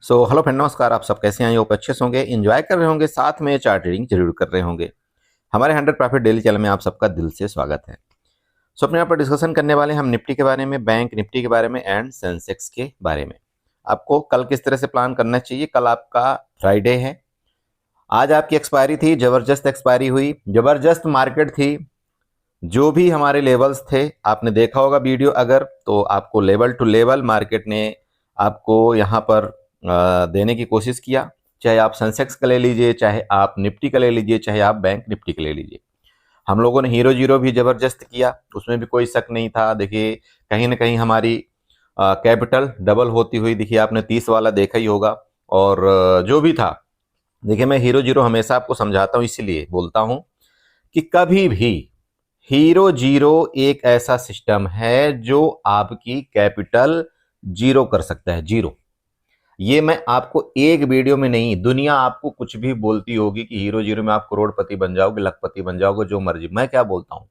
Hello friend, नमस्कार। आप सब कैसे हैं? होप अच्छे से होंगे, एंजॉय कर रहे होंगे, साथ में चार्ट रीडिंग जरूर कर रहे होंगे। हमारे 100 प्रॉफिट डेली चैनल में आप सबका दिल से स्वागत है। अपने यहाँ पर डिस्कशन करने वाले हैं हम निफ्टी के बारे में, बैंक निफ्टी के बारे में एंड सेंसेक्स के बारे में। आपको कल किस तरह से प्लान करना चाहिए। कल आपका फ्राइडे है, आज आपकी एक्सपायरी थी, जबरदस्त एक्सपायरी हुई, जबरदस्त मार्केट थी। जो भी हमारे लेवल्स थे आपने देखा होगा वीडियो, अगर तो आपको लेवल टू लेवल मार्केट ने आपको यहाँ पर देने की कोशिश किया। चाहे आप सेंसेक्स का ले लीजिए, चाहे आप निफ्टी का ले लीजिए, चाहे आप बैंक निफ्टी का ले लीजिए। हम लोगों ने हीरो जीरो भी जबरदस्त किया, उसमें भी कोई शक नहीं था। देखिए कहीं ना कहीं हमारी कैपिटल डबल होती हुई दिखी, आपने 30 वाला देखा ही होगा। और जो भी था, देखिए मैं हीरो जीरो हमेशा आपको समझाता हूँ, इसीलिए बोलता हूँ कि कभी भी हीरो जीरो एक ऐसा सिस्टम है जो आपकी कैपिटल जीरो कर सकता है, जीरो। ये मैं आपको एक वीडियो में नहीं, दुनिया आपको कुछ भी बोलती होगी कि हीरो जीरो में आप करोड़पति बन जाओगे, लखपति बन जाओगे, जो मर्जी। मैं क्या बोलता हूं,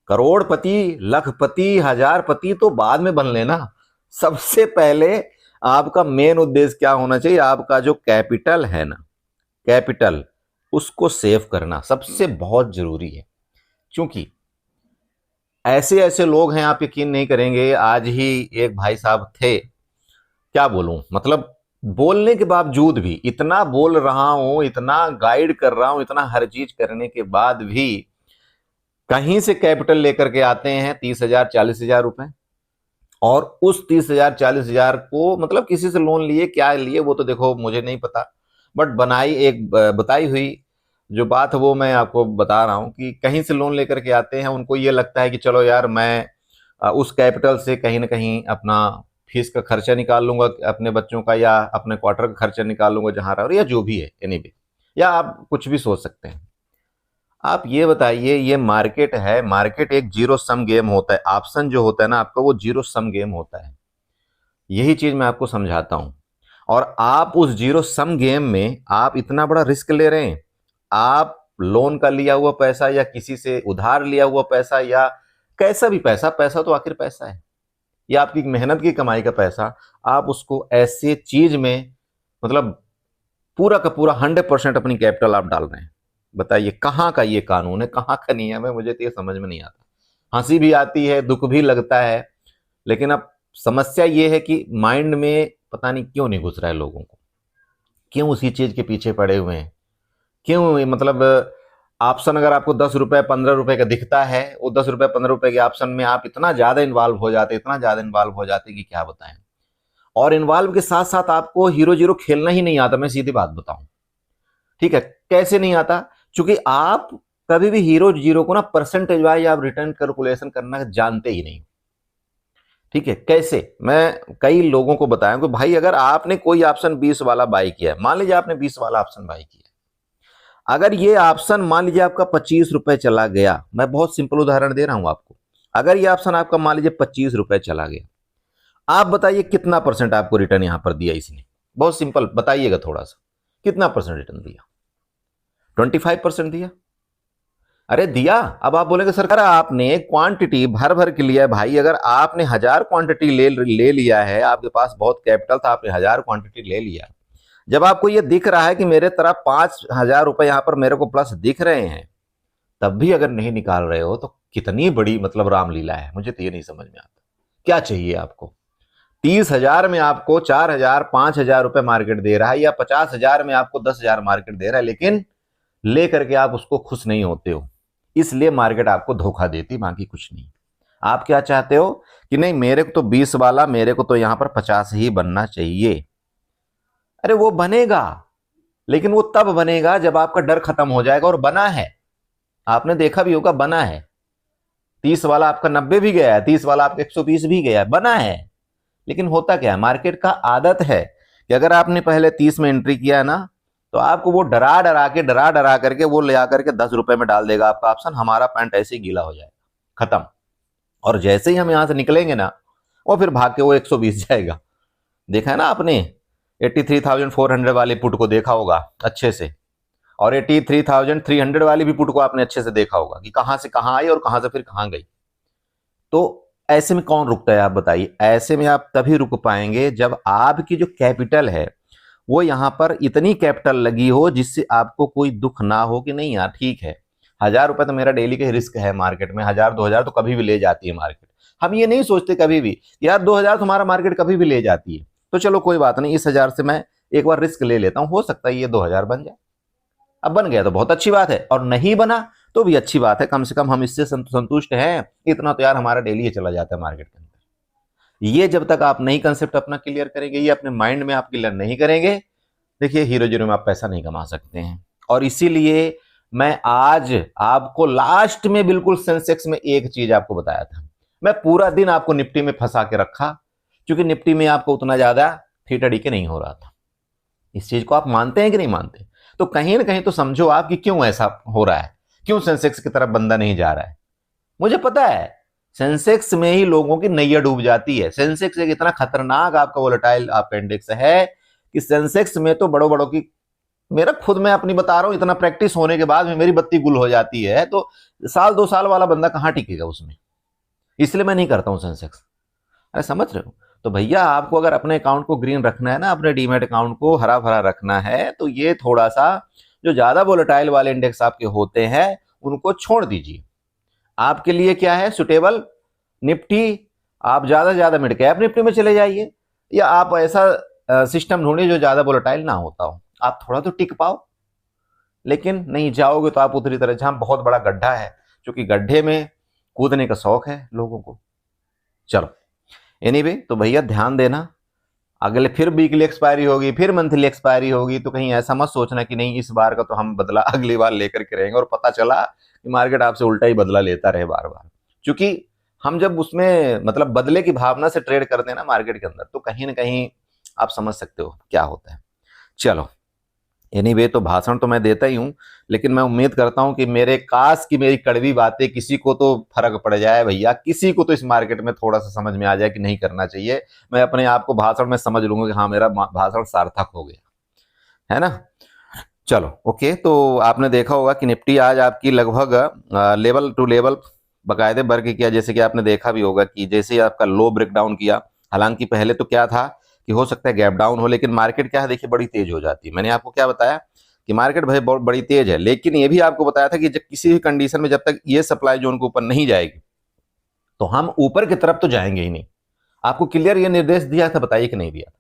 करोड़पति, लखपति, हजारपति तो बाद में बन लेना। सबसे पहले आपका मेन उद्देश्य क्या होना चाहिए, आपका जो कैपिटल है ना, कैपिटल, उसको सेव करना सबसे बहुत जरूरी है। क्योंकि ऐसे ऐसे लोग हैं, आप यकीन नहीं करेंगे। आज ही एक भाई साहब थे, क्या बोलूं, मतलब बोलने के बावजूद भी, इतना बोल रहा हूं, इतना गाइड कर रहा हूं, इतना हर चीज करने के बाद भी कहीं से कैपिटल लेकर के आते हैं 30,000 40,000 रुपए। और उस 30,000 40,000 को मतलब किसी से लोन लिए, क्या लिए वो तो देखो मुझे नहीं पता, बट बनाई एक बताई हुई जो बात है वो मैं आपको बता रहा हूं कि कहीं से लोन लेकर के आते हैं। उनको ये लगता है कि चलो यार, मैं उस कैपिटल से कहीं ना कहीं अपना फीस का खर्चा निकाल लूंगा अपने बच्चों का, या अपने क्वार्टर का खर्चा निकाल लूंगा जहां रहा, या जो भी है, एनीवे, या आप कुछ भी सोच सकते हैं। आप ये बताइए, ये मार्केट है, मार्केट एक जीरो सम गेम होता है। ऑप्शन जो होता है ना आपका, वो जीरो सम गेम होता है। यही चीज मैं आपको समझाता हूं। और आप उस जीरो सम गेम में आप इतना बड़ा रिस्क ले रहे हैं। आप लोन का लिया हुआ पैसा, या किसी से उधार लिया हुआ पैसा, या कैसा भी पैसा, पैसा तो आखिर पैसा है, या आपकी मेहनत की कमाई का पैसा, आप उसको ऐसे चीज में, मतलब पूरा का पूरा 100% अपनी कैपिटल आप डाल रहे हैं। बताइए कहाँ का ये कानून है, कहाँ का नियम है? मुझे तो ये समझ में नहीं आता। हंसी भी आती है, दुख भी लगता है, लेकिन अब समस्या ये है कि माइंड में पता नहीं क्यों नहीं घुस रहा है लोगों को, क्यों उसी चीज के पीछे पड़े हुए हैं, क्यों, मतलब ऑप्शन अगर आपको 10 रुपए 15 रुपए का दिखता है, वो 10 रुपए 15 रुपए के ऑप्शन में आप इतना ज्यादा इन्वॉल्व हो जाते, इतना ज्यादा इन्वॉल्व हो जाते कि क्या बताएं। और इन्वॉल्व के साथ साथ आपको हीरो जीरो खेलना ही नहीं आता, मैं सीधी बात बताऊं। ठीक है, कैसे नहीं आता? क्योंकि आप कभी भी हीरो जीरो को ना परसेंटेज वाइज आप रिटर्न कैलकुलेशन करना जानते ही नहीं। ठीक है, कैसे? मैं कई लोगों को बताया कि भाई अगर आपने कोई ऑप्शन 20 वाला बाई किया है, मान लीजिए आपने 20 वाला ऑप्शन बाई किया, अगर ये ऑप्शन मान लीजिए आपका 25 रुपए चला गया, मैं बहुत सिंपल उदाहरण दे रहा हूं आपको, अगर ये ऑप्शन आपका मान लीजिए 25 रुपए चला गया, आप बताइए कितना परसेंट आपको रिटर्न यहां पर दिया इसने? बहुत सिंपल बताइएगा थोड़ा सा, कितना परसेंट रिटर्न दिया? 25% दिया। अरे दिया। अब आप बोलेंगे सर आपने क्वांटिटी भर भर के लिया है। भाई अगर आपने 1000 क्वांटिटी ले लिया है, आपके पास बहुत कैपिटल था, आपने 1000 क्वांटिटी ले लिया, जब आपको ये दिख रहा है कि मेरे तरफ 5,000 रुपए यहां पर मेरे को प्लस दिख रहे हैं, तब भी अगर नहीं निकाल रहे हो तो कितनी बड़ी मतलब रामलीला है। मुझे तो ये नहीं समझ में आता, क्या चाहिए आपको? 30,000 में आपको 4,000 5,000 रुपए मार्केट दे रहा है, या 50,000 में आपको 10,000 मार्केट दे रहा है, लेकिन लेकर के आप उसको खुश नहीं होते हो। इसलिए मार्केट आपको धोखा देती, बाकी कुछ नहीं। आप क्या चाहते हो कि नहीं, मेरे को तो 20 वाला, मेरे को तो यहां पर 50 ही बनना चाहिए। अरे वो बनेगा, लेकिन वो तब बनेगा जब आपका डर खत्म हो जाएगा। और बना है, आपने देखा भी होगा, बना है। 30 वाला आपका 90 भी गया है, 30 वाला आपका 120 भी गया है, बना है। लेकिन होता क्या है, मार्केट का आदत है कि अगर आपने पहले 30 में एंट्री किया है ना, तो आपको वो डरा डरा करके वो ले आकर के 10 रुपए में डाल देगा आपका ऑप्शन, हमारा पैंट ऐसे ही गीला हो जाएगा, खत्म। और जैसे ही हम यहां से निकलेंगे ना, वो फिर भाग के वो 120 जाएगा। देखा है ना आपने? 83,400 वाली पुट को देखा होगा अच्छे से, और 83,300 वाली भी पुट को आपने अच्छे से देखा होगा कि कहां से कहां आई और कहां से फिर कहां गई। तो ऐसे में कौन रुकता है आप बताइए? ऐसे में आप तभी रुक पाएंगे जब आपकी जो कैपिटल है वो यहाँ पर इतनी कैपिटल लगी हो जिससे आपको कोई दुख ना हो कि नहीं यार ठीक है, 1000 रुपए तो मेरा डेली का रिस्क है मार्केट में, 1000 2000 तो कभी भी ले जाती है मार्केट। हम ये नहीं सोचते कभी भी यार 2000 तुम्हारा मार्केट कभी भी ले जाती है, तो चलो कोई बात नहीं, इस 1000 से मैं एक बार रिस्क ले लेता हूं, हो सकता है ये 2000 बन जाए। अब बन गया तो बहुत अच्छी बात है, और नहीं बना तो भी अच्छी बात है, कम से कम हम इससे संतुष्ट हैं, इतना तो यार हमारा डेली चला जाता है मार्केट के अंदर। ये जब तक आप नई कंसेप्ट अपना क्लियर करेंगे, ये अपने माइंड में आप क्लियर नहीं करेंगे, देखिए हीरो जीरो में आप पैसा नहीं कमा सकते हैं। और इसीलिए मैं आज आपको लास्ट में बिल्कुल सेंसेक्स में एक चीज आपको बताया था, मैं पूरा दिन आपको निफ्टी में फंसा के रखा, क्योंकि निफ्टी में आपको उतना ज्यादा थीटा डी के नहीं हो रहा था। इस चीज को आप मानते हैं कि नहीं मानते? तो कहीं ना कहीं तो समझो आप कि क्यों ऐसा हो रहा है, क्यों सेंसेक्स की तरफ बंदा नहीं जा रहा है। मुझे पता है सेंसेक्स में ही लोगों की नैया डूब जाती है। सेंसेक्स एक इतना खतरनाक आपका वोलेटाइल आपका इंडेक्स है कि सेंसेक्स में तो बड़ों बड़ों की, मेरा खुद मैं अपनी बता रहा हूं, इतना प्रैक्टिस होने के बाद में मेरी बत्ती गुल हो जाती है, तो साल 2 साल वाला बंदा कहां टिकेगा उसमें, इसलिए मैं नहीं करता हूं सेंसेक्स। अरे समझ रहे हो? तो भैया आपको अगर अपने अकाउंट को ग्रीन रखना है ना, अपने डीमैट अकाउंट को हरा भरा रखना है, तो ये थोड़ा सा जो ज्यादा वोलेटाइल वाले इंडेक्स आपके होते हैं उनको छोड़ दीजिए। आपके लिए क्या है सुटेबल? निफ्टी। आप ज्यादा से ज्यादा मिड कैप निफ्टी में चले जाइए, या आप ऐसा सिस्टम ढूंढिए जो ज्यादा वोलेटाइल ना होता हो, आप थोड़ा तो टिक पाओ। लेकिन नहीं जाओगे तो आप उतरी तरह, जहां बहुत बड़ा गड्ढा है, क्योंकि गड्ढे में कूदने का शौक है लोगों को। चलो एनीवे, तो भैया ध्यान देना, अगले फिर वीकली एक्सपायरी होगी, फिर मंथली एक्सपायरी होगी, तो कहीं ऐसा मत सोचना कि नहीं इस बार का तो हम बदला अगली बार लेकर के रहेंगे, और पता चला कि मार्केट आपसे उल्टा ही बदला लेता रहे बार बार। क्योंकि हम जब उसमें मतलब बदले की भावना से ट्रेड करते हैं ना मार्केट के अंदर, तो कहीं ना कहीं आप समझ सकते हो क्या होता है। चलो एनीवे, तो भाषण तो मैं देता ही हूं, लेकिन मैं उम्मीद करता हूं कि मेरे काश की मेरी कड़वी बातें किसी को तो फर्क पड़ जाए भैया, किसी को तो इस मार्केट में थोड़ा सा समझ में आ जाए कि नहीं करना चाहिए। मैं अपने आप को भाषण में समझ लूंगा कि हाँ मेरा भाषण सार्थक हो गया, है ना। चलो ओके, तो आपने देखा होगा कि निफ्टी आज आपकी लगभग लेवल टू लेवल बाकायदे वर्क किया, जैसे कि आपने देखा भी होगा कि जैसे ही आपका लो ब्रेक डाउन किया, हालांकि पहले तो क्या था कि हो सकता है गैप डाउन हो, लेकिन मार्केट क्या है देखिए बड़ी तेज हो जाती है। मैंने आपको क्या बताया कि मार्केट भाई बहुत बड़ी तेज है, लेकिन ये भी आपको बताया था कि जब किसी भी कंडीशन में जब तक ये सप्लाई जोन के ऊपर नहीं जाएगी तो हम ऊपर की तरफ तो जाएंगे ही नहीं। आपको क्लियर ये निर्देश दिया था, बताइए कि नहीं दिया?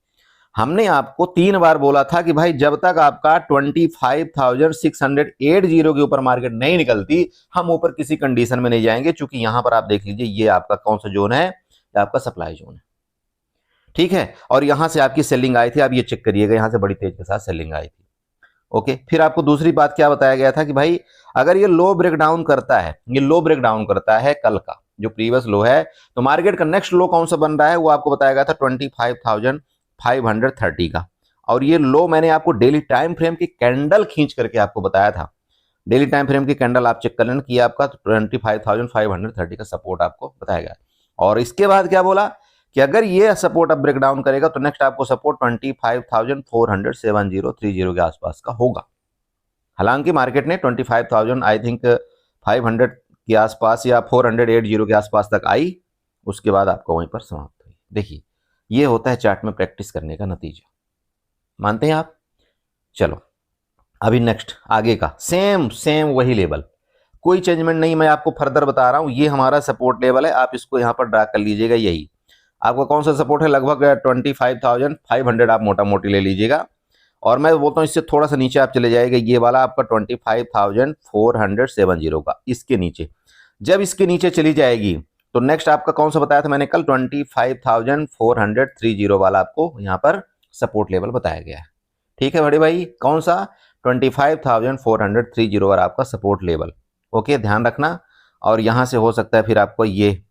हमने आपको 3 बार बोला था कि भाई जब तक आपका 25,680 के ऊपर मार्केट नहीं निकलती, हम ऊपर किसी कंडीशन में नहीं जाएंगे। चूंकि यहां पर आप देख लीजिए ये आपका कौन सा जोन है, ये आपका सप्लाई जोन है, ठीक है। और यहां से आपकी सेलिंग आई थी, आप ये चेक करिएगा, यहां से बड़ी तेज के साथ सेलिंग आई थी। ओके, फिर आपको दूसरी बात क्या बताया गया था कि भाई अगर ये लो ब्रेक डाउन करता है, ये लो ब्रेक डाउन करता है कल का जो प्रीवियस लो है, तो मार्केट का नेक्स्ट लो कौन सा बन रहा है वो आपको बताया गया था 25,530 का। और ये लो मैंने आपको डेली टाइम फ्रेम की कैंडल खींच करके आपको बताया था, डेली टाइम फ्रेम की कैंडल आप चेक कर लेना कि आपका 25,530 का सपोर्ट आपको बताया गया। और इसके बाद क्या बोला कि अगर ये सपोर्ट अब ब्रेक डाउन करेगा तो नेक्स्ट आपको सपोर्ट 25,470 के आसपास का होगा। हालांकि मार्केट ने 25,000 आई थिंक 500 के आसपास या 480 के आसपास तक आई, उसके बाद आपको वहीं पर समाप्त हुई। देखिए ये होता है चार्ट में प्रैक्टिस करने का नतीजा, मानते हैं आप? चलो अभी नेक्स्ट आगे का सेम वही लेवल, कोई चेंजमेंट नहीं, मैं आपको फर्दर बता रहा हूं। ये हमारा सपोर्ट लेवल है, आप इसको यहां पर ड्रा कर लीजिएगा। यही आपका कौन सा सपोर्ट है, लगभग 25,500 आप मोटा मोटी ले लीजिएगा। और मैं बोलता हूँ इससे थोड़ा सा नीचे आप चले जाएगा, ये वाला आपका 25,470 का, इसके नीचे जब इसके नीचे चली जाएगी तो नेक्स्ट आपका कौन सा बताया था मैंने कल, 25,430 वाला आपको यहाँ पर सपोर्ट लेवल बताया गया है। ठीक है बड़े भाई, कौन सा 25,430 और आपका सपोर्ट लेवल। ओके ध्यान रखना। और यहाँ से हो सकता है फिर आपको ये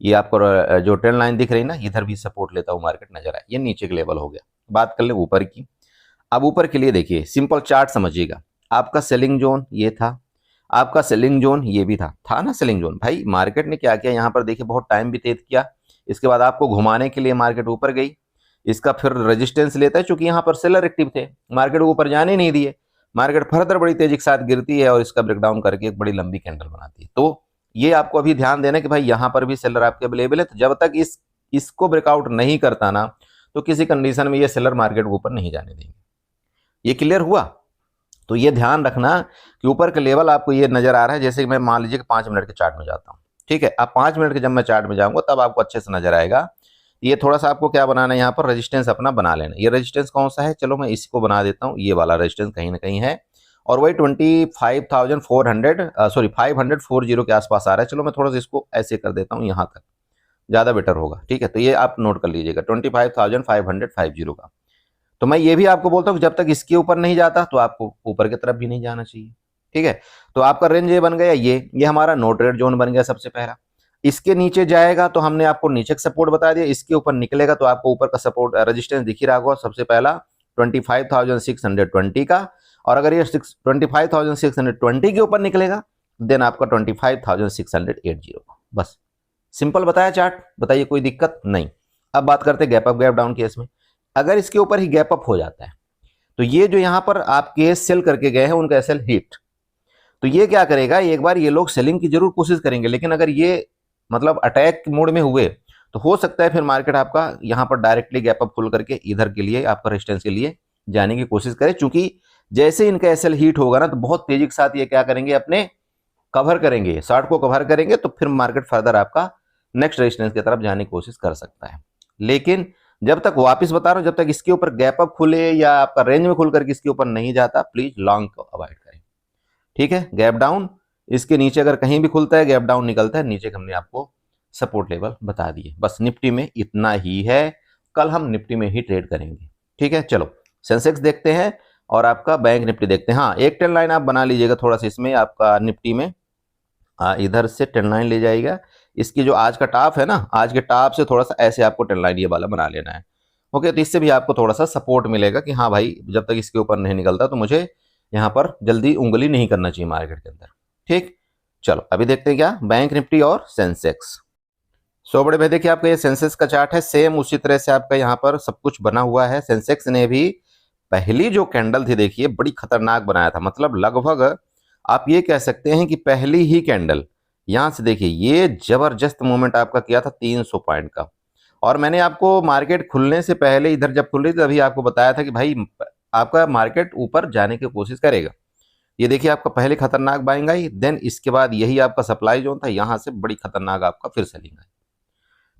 आपको जो ट्रेंड लाइन दिख रही ना, इधर भी सपोर्ट लेता हुआ मार्केट नजर आए, ये नीचे के लेवल हो गया। बात कर ले ऊपर की। अब ऊपर के लिए देखिए सिंपल चार्ट समझिएगा, आपका सेलिंग जोन ये था, आपका सेलिंग जोन ये भी था ना सेलिंग जोन। भाई मार्केट ने क्या किया यहाँ पर देखिए, बहुत टाइम व्यतीत किया, इसके बाद आपको घुमाने के लिए मार्केट ऊपर गई, इसका फिर रेजिस्टेंस लेता है, चूंकि यहाँ पर सेलर एक्टिव थे, मार्केट ऊपर जाने नहीं दिए, मार्केट फर्दर बड़ी तेजी के साथ गिरती है और इसका ब्रेकडाउन करके एक बड़ी लंबी कैंडल बनाती है। तो ये आपको अभी ध्यान देना कि भाई यहाँ पर भी सेलर आपके अवेलेबल है, तो जब तक इसको ब्रेकआउट नहीं करता ना, तो किसी कंडीशन में ये सेलर मार्केट ऊपर नहीं जाने देंगे। ये क्लियर हुआ? तो ये ध्यान रखना कि ऊपर का लेवल आपको ये नजर आ रहा है, जैसे कि मैं मान लीजिए कि 5 मिनट के चार्ट में जाता हूँ, ठीक है। अब 5 मिनट के जब मैं चार्ट में जाऊंगा तब आपको अच्छे से नजर आएगा। ये थोड़ा सा आपको क्या बनाना है, यहाँ पर रेजिस्टेंस अपना बना लेना। ये रेजिस्टेंस कौन सा है, चलो मैं इसको बना देता हूँ, ये वाला रेजिस्टेंस कहीं ना कहीं है, और वही 25,400 सॉरी 540 के आसपास आ रहा है। चलो मैं थोड़ा सा इसको ऐसे कर देता हूँ, यहाँ तक ज़्यादा बेटर होगा, ठीक है। तो ये आप नोट कर लीजिएगा 25,550 का। तो मैं ये भी आपको बोलता हूँ कि जब तक इसके ऊपर नहीं जाता तो आपको ऊपर की तरफ भी नहीं जाना चाहिए, ठीक है। तो आपका रेंज ये बन गया, ये हमारा नो ट्रेड जोन बन गया सबसे पहला। इसके नीचे जाएगा तो हमने आपको नीचे का सपोर्ट बता दिया, इसके ऊपर निकलेगा तो आपको ऊपर का सपोर्ट रेजिस्टेंस दिख ही रहा होगा सबसे पहला 25,620 का, और अगर ये 25,620 के ऊपर निकलेगा देन आपका 25,680 का। बस सिंपल बताया चार्ट, बताइए कोई दिक्कत नहीं। अब बात करते हैं gap up gap down case में। अगर इसके ऊपर ही गैप अप हो जाता है तो ये जो यहां पर आपके सेल करके गए हैं उनका एसएल हिट, तो ये क्या करेगा, एक बार ये लोग सेलिंग की जरूर कोशिश करेंगे, लेकिन अगर ये मतलब अटैक मोड में हुए तो हो सकता है फिर मार्केट आपका यहां पर डायरेक्टली गैप अप खुल करके इधर के लिए आपका रेजिस्टेंस के लिए जाने की कोशिश करे। चूंकि जैसे इनका एसएल हीट होगा ना तो बहुत तेजी के साथ ये क्या करेंगे, अपने कवर करेंगे, शॉर्ट को कवर करेंगे, तो फिर मार्केट फर्दर आपका नेक्स्ट रेजिस्टेंस की तरफ जाने की कोशिश कर सकता है। लेकिन जब तक, वापस बता रहा हूं, जब तक इसके ऊपर गैप अप खुले या आपका रेंज में खुल करके इसके ऊपर नहीं जाता, प्लीज लॉन्ग को अवॉइड करें, ठीक है। गैप डाउन इसके नीचे अगर कहीं भी खुलता है, गैप डाउन निकलता है, नीचे हमने आपको सपोर्ट लेवल बता दिए। बस निफ्टी में इतना ही है, कल हम निफ्टी में ही ट्रेड करेंगे, ठीक है। चलो सेंसेक्स देखते हैं और आपका बैंक निफ्टी देखते हैं। हाँ, एक ट्रेंड लाइन आप बना लीजिएगा थोड़ा सा इसमें आपका निफ्टी में, इधर से ट्रेंड लाइन ले जाइएगा। इसकी जो आज का टॉप है ना, आज के टॉप से थोड़ा सा ऐसे आपको ट्रेंड लाइन ये वाला बना लेना है, ओके। तो इससे भी आपको थोड़ा सा सपोर्ट मिलेगा कि हाँ भाई जब तक इसके ऊपर नहीं निकलता तो मुझे यहाँ पर जल्दी उंगली नहीं करना चाहिए मार्केट के अंदर, ठीक। चलो अभी देखते हैं क्या बैंक निफ्टी और सेंसेक्स। सो बड़े भाई देखिए, आपका ये सेंसेक्स का चार्ट है, सेम उसी तरह से आपका यहाँ पर सब कुछ बना हुआ है। सेंसेक्स ने भी पहली जो कैंडल थी देखिए बड़ी खतरनाक बनाया था, मतलब लगभग आप ये कह सकते हैं कि पहली ही कैंडल यहां से देखिए ये जबरदस्त मूवमेंट आपका किया था 300 पॉइंट का। और मैंने आपको मार्केट खुलने से पहले इधर जब खुल रही थी तभी आपको बताया था कि भाई आपका मार्केट ऊपर जाने की कोशिश करेगा। ये देखिए आपका पहले खतरनाक बाइंग आई, देन इसके बाद यही आपका सप्लाई जोन था, यहां से बड़ी खतरनाक आपका फिर सेलिंग आई।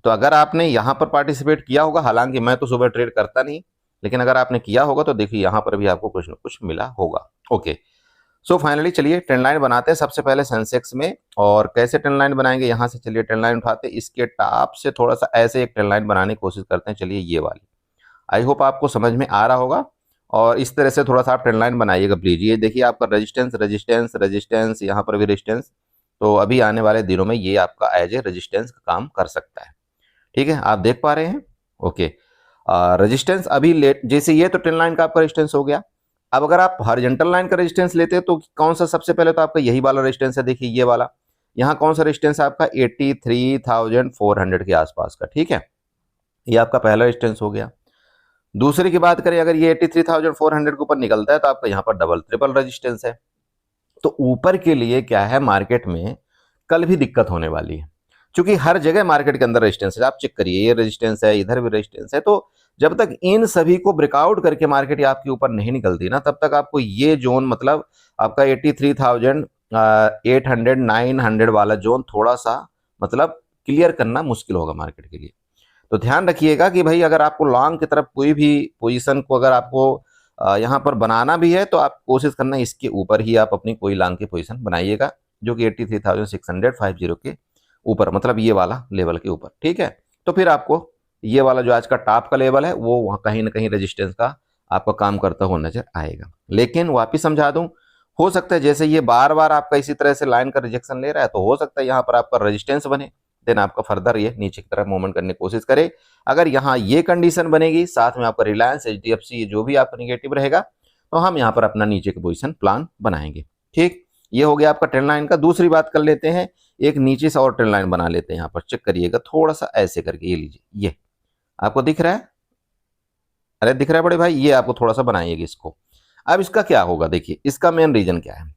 तो अगर आपने यहां पर पार्टिसिपेट किया होगा, हालांकि मैं तो सुबह ट्रेड करता नहीं, लेकिन अगर आपने किया होगा तो देखिए यहां पर भी आपको कुछ ना कुछ मिला होगा, ओके। सो फाइनली चलिए ट्रेंड लाइन बनाते हैं सबसे पहले सेंसेक्स में। और कैसे ट्रेंड लाइन बनाएंगे, यहां से चलिए ट्रेंड लाइन उठाते हैं, इसके टॉप से थोड़ा सा ऐसे एक ट्रेंड लाइन बनाने की कोशिश करते हैं। चलिए ये वाली, आई होप आपको समझ में आ रहा होगा, और इस तरह से थोड़ा सा आप ट्रेंड लाइन बनाइएगा प्लीज। ये देखिए आपका रेजिस्टेंस रेजिस्टेंस रेजिस्टेंस, यहाँ पर भी रेजिस्टेंस, तो अभी आने वाले दिनों में ये आपका एज ए रेजिस्टेंस का काम कर सकता है, ठीक है। आप देख पा रहे हैं, ओके। रेजिस्टेंस अभी लेट, जैसे ये तो ट्रेंड लाइन का आपका रेजिस्टेंस हो गया। अब अगर आप हॉरिजॉन्टल लाइन का रेजिस्टेंस लेते हैं तो कौन सा, सबसे पहले तो आपका यही वाला रेजिस्टेंस है, देखिए ये वाला। यहाँ कौन सा रेजिस्टेंस है आपका 83,400 के आसपास का, ठीक है। ये आपका पहला रेजिस्टेंस हो गया। दूसरे की बात करें, अगर ये 83,400 के ऊपर निकलता है तो आपका यहाँ पर डबल ट्रिपल रेजिस्टेंस है। तो ऊपर के लिए क्या है, मार्केट में कल भी दिक्कत होने वाली है, क्योंकि हर जगह मार्केट के अंदर रेजिस्टेंस है। आप चेक करिए, ये रेजिस्टेंस है, इधर भी रेजिस्टेंस है। तो जब तक इन सभी को ब्रेकआउट करके मार्केट आपके ऊपर नहीं निकलती ना, तब तक आपको ये जोन, मतलब आपका 83,800 900 वाला जोन थोड़ा सा मतलब क्लियर करना मुश्किल होगा मार्केट के लिए। तो ध्यान रखिएगा कि भाई अगर आपको लॉन्ग की तरफ कोई भी पोजीशन को अगर आपको यहाँ पर बनाना भी है तो आप कोशिश करना इसके ऊपर ही आप अपनी कोई लॉन्ग की पोजीशन बनाइएगा, जो कि 83,650 के ऊपर, मतलब ये वाला लेवल के ऊपर, ठीक है। तो फिर आपको ये वाला जो आज का टॉप का लेवल है वो वहाँ कहीं ना कहीं रेजिस्टेंस का आपका काम करता हुआ नजर आएगा। लेकिन वापिस समझा दूं, हो सकता है जैसे ये बार बार आपका इसी तरह से लाइन का रिजेक्शन ले रहा है, तो हो सकता है यहाँ पर आपका रेजिस्टेंस बने, देन आपका फर्दर ये नीचे की तरफ मूवमेंट करने की कोशिश करे। अगर यहाँ ये कंडीशन बनेगी, साथ में आपका रिलायंस, HDFC जो भी आपका निगेटिव रहेगा, तो हम यहाँ पर अपना नीचे की पोजीशन प्लान बनाएंगे, ठीक। ये हो गया आपका ट्रेंड लाइन का। दूसरी बात कर लेते हैं, एक नीचे से और ट्रेंड लाइन बना लेते हैं। यहाँ पर चेक करिएगा थोड़ा सा ऐसे करके, ये लीजिए, ये आपको दिख रहा है, अरे दिख रहा है बड़े भाई, ये आपको थोड़ा सा बनाइएगा इसको। अब इसका क्या होगा, देखिए इसका मेन रीजन क्या है,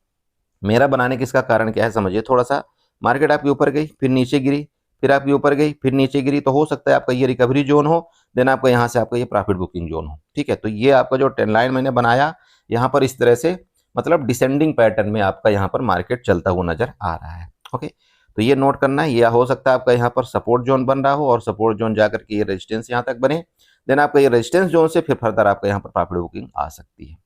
मेरा बनाने की इसका कारण क्या है समझिए थोड़ा सा। मार्केट आपके ऊपर गई, फिर नीचे गिरी, फिर आपके ऊपर गई, फिर नीचे गिरी, तो हो सकता है आपका ये रिकवरी जोन हो, देन आपका यहाँ से आपका ये प्रॉफिट बुकिंग जोन हो, ठीक है। तो ये आपका जो ट्रेंड लाइन मैंने बनाया, यहाँ पर इस तरह से मतलब डिसेंडिंग पैटर्न में आपका यहाँ पर मार्केट चलता हुआ नजर आ रहा है। ओके, तो ये नोट करना है। ये हो सकता है आपका यहाँ पर सपोर्ट जोन बन रहा हो और सपोर्ट जोन जाकर के ये रेजिस्टेंस यहाँ तक बने, देन आपका ये रेजिस्टेंस जोन से फिर फर्दर आपका यहाँ पर प्रॉफिट बुकिंग आ सकती है।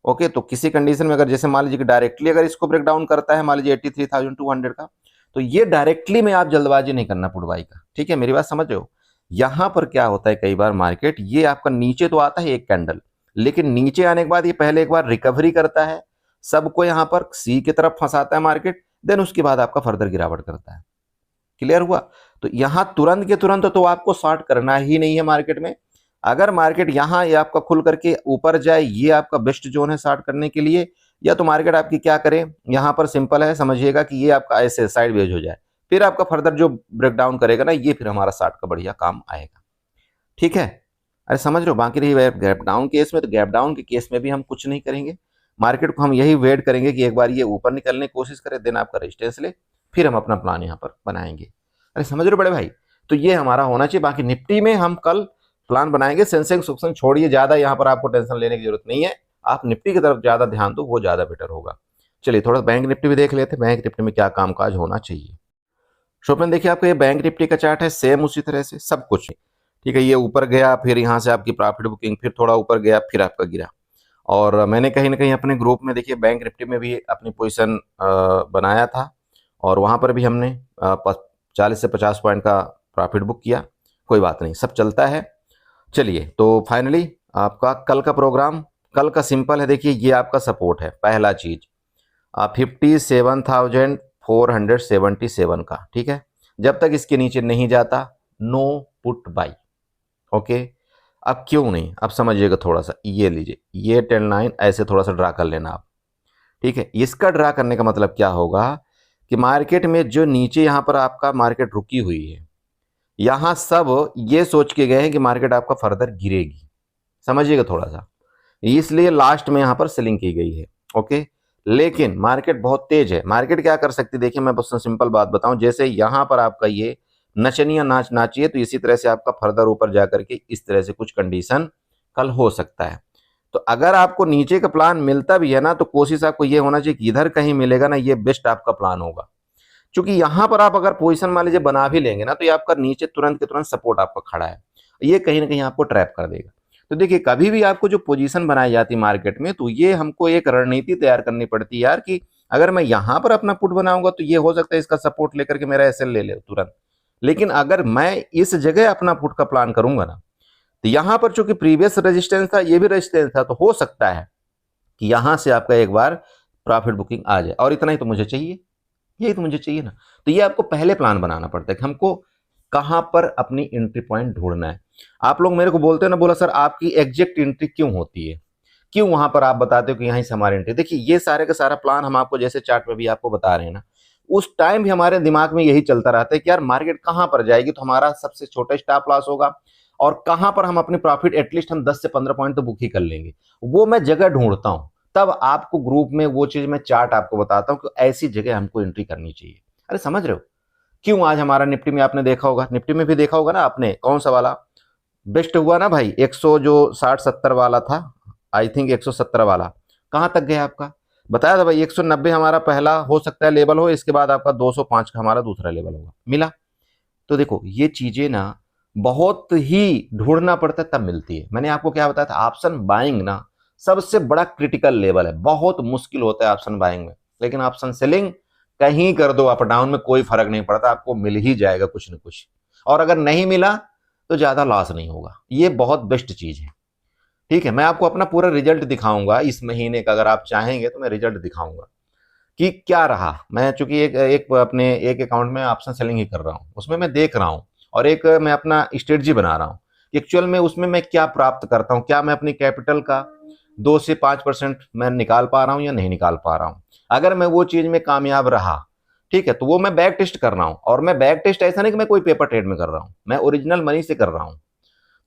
ओके, तो किसी कंडीशन में अगर जैसे मान लीजिए कि डायरेक्टली अगर इसको ब्रेक डाउन करता है मान लीजिए 83,200 का, तो ये डायरेक्टली में आप जल्दबाजी नहीं करना पुट बाई का। ठीक है, मेरी बात समझ रहे हो। यहाँ पर क्या होता है कई बार मार्केट ये आपका नीचे तो आता है एक कैंडल, लेकिन नीचे आने के बाद ये पहले एक बार रिकवरी करता है, सबको यहाँ पर सी की तरफ फंसाता है मार्केट, देन उसके बाद आपका फर्दर गिरावट करता है। क्लियर हुआ। तो यहाँ तुरंत के तुरंत तो आपको शॉर्ट करना ही नहीं है मार्केट में। अगर मार्केट यहाँ ये आपका खुल करके ऊपर जाए, ये आपका बेस्ट जोन है शॉर्ट करने के लिए, या तो मार्केट आपकी क्या करे, यहाँ पर सिंपल है समझिएगा कि ये आपका ऐसे साइड वेज हो जाए, फिर आपका फर्दर जो ब्रेकडाउन करेगा ना, ये फिर हमारा शॉर्ट का बढ़िया काम आएगा। ठीक है, अरे समझ लो। बाकी रही गैप डाउन केस में, तो गैप डाउन के केस में भी हम कुछ नहीं करेंगे, मार्केट को हम यही वेट करेंगे कि एक बार ये ऊपर निकलने की कोशिश करे, देन आपका रेजिस्टेंस ले, फिर हम अपना प्लान यहाँ पर बनाएंगे। अरे समझ रहे बड़े भाई, तो ये हमारा होना चाहिए। बाकी निफ्टी में हम कल प्लान बनाएंगे। सेंसेक्स सुक्सेंस छोड़िए, ज्यादा यहाँ पर आपको टेंशन लेने की जरूरत नहीं है, आप निफ्टी की तरफ ज्यादा ध्यान दो, वो ज्यादा बेटर होगा। चलिए थोड़ा बैंक निफ्टी भी देख लेते हैं, बैंक निफ्टी में क्या कामकाज होना चाहिए। शॉपिंग देखिए, आपको ये बैंक निफ्टी का चार्ट है, सेम उसी तरह से सब कुछ। ठीक है, ये ऊपर गया, फिर यहाँ से आपकी प्रॉफिट बुकिंग, फिर थोड़ा ऊपर गया, फिर आपका गिरा। और मैंने कहीं ना कहीं अपने ग्रुप में देखिए बैंक निफ्टी में भी अपनी पोजीशन बनाया था, और वहाँ पर भी हमने 40 से 50 पॉइंट का प्रॉफिट बुक किया। कोई बात नहीं, सब चलता है। चलिए, तो फाइनली आपका कल का प्रोग्राम, कल का सिंपल है। देखिए ये आपका सपोर्ट है, पहला चीज 57,477 का। ठीक है, जब तक इसके नीचे नहीं जाता नो पुट बाई। ओके, अब क्यों नहीं, अब समझिएगा थोड़ा सा, ये लीजिए, ये 10 लाइन ऐसे थोड़ा सा ड्रा कर लेना आप। ठीक है, इसका ड्रा करने का मतलब क्या होगा कि मार्केट में जो नीचे यहाँ पर आपका मार्केट रुकी हुई है, यहाँ सब ये सोच के गए हैं कि मार्केट आपका फर्दर गिरेगी। समझिएगा थोड़ा सा, इसलिए लास्ट में यहाँ पर सेलिंग की गई है। ओके, लेकिन मार्केट बहुत तेज है। मार्केट क्या कर सकती है, देखिए मैं बस सिंपल बात बताऊं, जैसे यहाँ पर आपका ये नचनिया नाच नाचिए, तो इसी तरह से आपका फर्दर ऊपर जाकर के इस तरह से कुछ कंडीशन कल हो सकता है। तो अगर आपको नीचे का प्लान मिलता भी है ना, तो कोशिश आपको ये होना चाहिए कि इधर कहीं मिलेगा ना, ये बेस्ट आपका प्लान होगा। क्योंकि यहाँ पर आप अगर पोजीशन मान लीजिए बना भी लेंगे ना, तो ये आपका नीचे तुरंत के तुरंत सपोर्ट आपका खड़ा है, ये कहीं ना कहीं आपको ट्रैप कर देगा। तो देखिए, कभी भी आपको जो पोजीशन बनाई जाती है मार्केट में, तो ये हमको एक रणनीति तैयार करनी पड़ती है यार, कि अगर मैं यहाँ पर अपना पुट बनाऊंगा तो ये हो सकता है इसका सपोर्ट लेकर के मेरा एसएल ले ले तुरंत, लेकिन अगर मैं इस जगह अपना पुट का प्लान करूंगा ना, तो यहाँ पर चूंकि प्रीवियस रेजिस्टेंस था, ये भी रेजिस्टेंस था, तो हो सकता है कि यहां से आपका एक बार प्रॉफिट बुकिंग आ जाए, और इतना ही तो मुझे चाहिए, यही तो मुझे चाहिए ना। तो ये आपको पहले प्लान बनाना पड़ता है कि हमको कहां पर अपनी एंट्री पॉइंट ढूंढना है। आप लोग मेरे को बोलते हैं ना, बोला सर आपकी एग्जैक्ट एंट्री क्यों होती है, क्यों वहां पर आप बताते हो कि यहीं से हमारी एंट्री। देखिए, ये सारे का सारा प्लान हम आपको जैसे चार्ट में भी आपको बता रहे हैं ना, उस टाइम भी हमारे दिमाग में यही चलता रहता है कि यार मार्केट कहां पर जाएगी तो हमारा सबसे छोटा स्टॉप लॉस होगा, और कहां पर हम अपनी प्रॉफिट एटलीस्ट हम 10 से 15 पॉइंट तो बुक ही कर लेंगे। वो मैं जगह ढूंढता हूं, तब आपको ग्रुप में वो चीज मैं चार्ट आपको बताता हूं कि ऐसी जगह हमको एंट्री करनी चाहिए। अरे समझ रहे हो। क्यों आज हमारा निफ्टी में आपने देखा होगा, निफ्टी में भी देखा होगा ना आपने, कौन सा वाला बेस्ट हुआ ना भाई, 100 जो 60-70 वाला था, आई थिंक 170 वाला कहां तक गया आपका, बताया था भाई 190 हमारा पहला हो सकता है लेवल हो, इसके बाद आपका 205 का हमारा दूसरा लेवल होगा, मिला। तो देखो ये चीजें ना बहुत ही ढूंढना पड़ता है तब मिलती है। मैंने आपको क्या बताया था, ऑप्शन बाइंग ना सबसे बड़ा क्रिटिकल लेवल है, बहुत मुश्किल होता है ऑप्शन बाइंग में, लेकिन ऑप्शन सेलिंग कहीं कर दो अप डाउन में कोई फर्क नहीं पड़ता, आपको मिल ही जाएगा कुछ न कुछ, और अगर नहीं मिला तो ज्यादा लॉस नहीं होगा। ये बहुत बेस्ट चीज है। ठीक है, मैं आपको अपना पूरा रिजल्ट दिखाऊंगा इस महीने का, अगर आप चाहेंगे तो मैं रिजल्ट दिखाऊंगा कि क्या रहा। मैं चूंकि एक अपने एक अकाउंट में ऑप्शन सेलिंग ही कर रहा हूं, उसमें मैं देख रहा हूं, और एक मैं अपना स्ट्रेटजी बना रहा हूं एक्चुअल में, उसमें मैं क्या प्राप्त करता हूं, क्या मैं अपनी कैपिटल का 2 से 5% मैं निकाल पा रहा हूं या नहीं निकाल पा रहा हूं। अगर मैं वो चीज में कामयाब रहा, ठीक है, तो वो मैं बैक टेस्ट कर रहा हूं, और मैं बैक टेस्ट ऐसा नहीं कि मैं कोई पेपर ट्रेड में कर रहा हूं, मैं ओरिजिनल मनी से कर रहा हूं।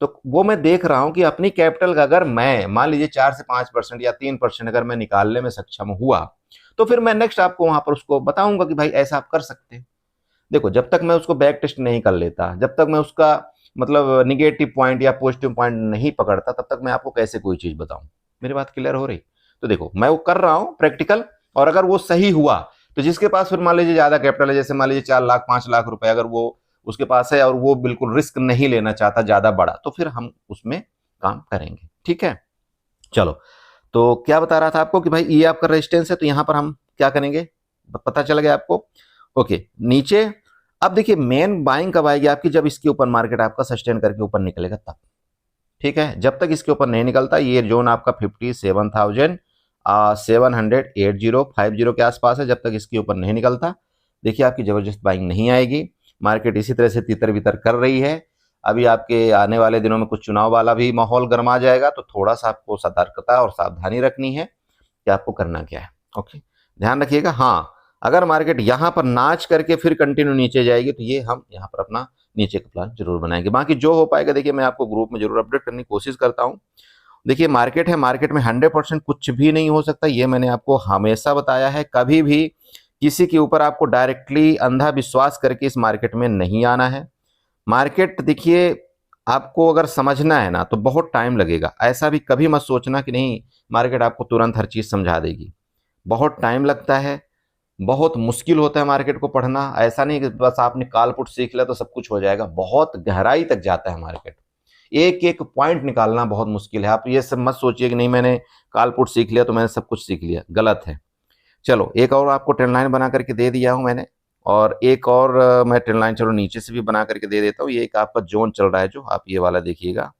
तो वो मैं देख रहा हूं कि अपनी कैपिटल का अगर मैं मान लीजिए 4 से 5% या 3% अगर मैं निकालने में सक्षम हुआ, तो फिर मैं नेक्स्ट आपको वहां पर उसको बताऊंगा कि भाई ऐसा आप कर सकते हैं। देखो, जब तक मैं उसको बैक टेस्ट नहीं कर लेता, जब तक मैं उसका मतलब निगेटिव पॉइंट या पॉजिटिव पॉइंट नहीं पकड़ता, तब तक मैं आपको कैसे कोई चीज बताऊं। मेरी बात क्लियर हो रही। तो देखो मैं वो कर रहा हूं प्रैक्टिकल, और अगर वो सही हुआ तो जिसके पास फिर मान लीजिए ज्यादा कैपिटल है, जैसे मान लीजिए 4 लाख 5 लाख रुपए अगर वो उसके पास है और वो बिल्कुल रिस्क नहीं लेना चाहता ज्यादा बड़ा, तो फिर हम उसमें काम करेंगे। ठीक है, चलो। तो क्या बता रहा था आपको कि भाई ये आपका रेजिस्टेंस है, तो यहां पर हम क्या करेंगे, पता चल गया आपको। ओके, नीचे अब देखिए मेन बाइंग कब आएगी आपकी, जब इसके ऊपर मार्केट आपका सस्टेन करके ऊपर निकलेगा तब। ठीक है, जब तक इसके ऊपर नहीं निकलता, ये जोन आपका 57,780 के आसपास है, जब तक इसके ऊपर नहीं निकलता देखिए आपकी जबरदस्त बाइंग नहीं आएगी। मार्केट इसी तरह से तितर बितर कर रही है। अभी आपके आने वाले दिनों में कुछ चुनाव वाला भी माहौल गर्मा जाएगा, तो थोड़ा सा आपको सतर्कता और सावधानी रखनी है कि आपको करना क्या है। ओके, ध्यान रखिएगा। हाँ, अगर मार्केट यहाँ पर नाच करके फिर कंटिन्यू नीचे जाएगी तो ये हम यहाँ पर अपना नीचे का प्लान जरूर बनाएंगे। बाकी जो हो पाएगा देखिए मैं आपको ग्रुप में जरूर अपडेट करने की कोशिश करता हूँ। देखिए मार्केट है, मार्केट में 100% कुछ भी नहीं हो सकता, ये मैंने आपको हमेशा बताया है। कभी भी किसी के ऊपर आपको डायरेक्टली अंधा विश्वास करके इस मार्केट में नहीं आना है। मार्केट देखिए आपको अगर समझना है ना तो बहुत टाइम लगेगा। ऐसा भी कभी मत सोचना कि नहीं मार्केट आपको तुरंत हर चीज समझा देगी। बहुत टाइम लगता है, बहुत मुश्किल होता है मार्केट को पढ़ना। ऐसा नहीं कि बस आपने काल पुट सीख लिया तो सब कुछ हो जाएगा, बहुत गहराई तक जाता है मार्केट। एक एक पॉइंट निकालना बहुत मुश्किल है। आप ये सब मत सोचिए कि नहीं मैंने काल पुट सीख लिया तो मैंने सब कुछ सीख लिया, गलत है। चलो एक और आपको ट्रेंड लाइन बना करके दे दिया हूं मैंने, और एक और मैं ट्रेंड लाइन चलो नीचे से भी बना करके दे देता हूँ। ये एक आपका जोन चल रहा है जो आप ये वाला देखिएगा,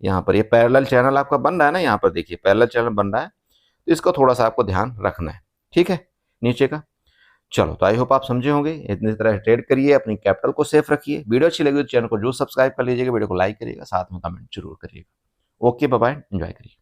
यहाँ पर ये पैरेलल चैनल आपका बन रहा है ना, यहाँ पर देखिए पैरेलल चैनल बन रहा है, तो इसको थोड़ा सा आपको ध्यान रखना है। ठीक है, नीचे का। चलो तो आई होप आप समझे होंगे। इतनी तरह ट्रेड करिए, अपनी कैपिटल को सेफ रखिए। वीडियो अच्छी लगी तो चैनल को जो सब्सक्राइब कर लीजिएगा, वीडियो को लाइक करिएगा, साथ में कमेंट जरूर करिएगा। ओके, बाय बाय, एंजॉय करिए।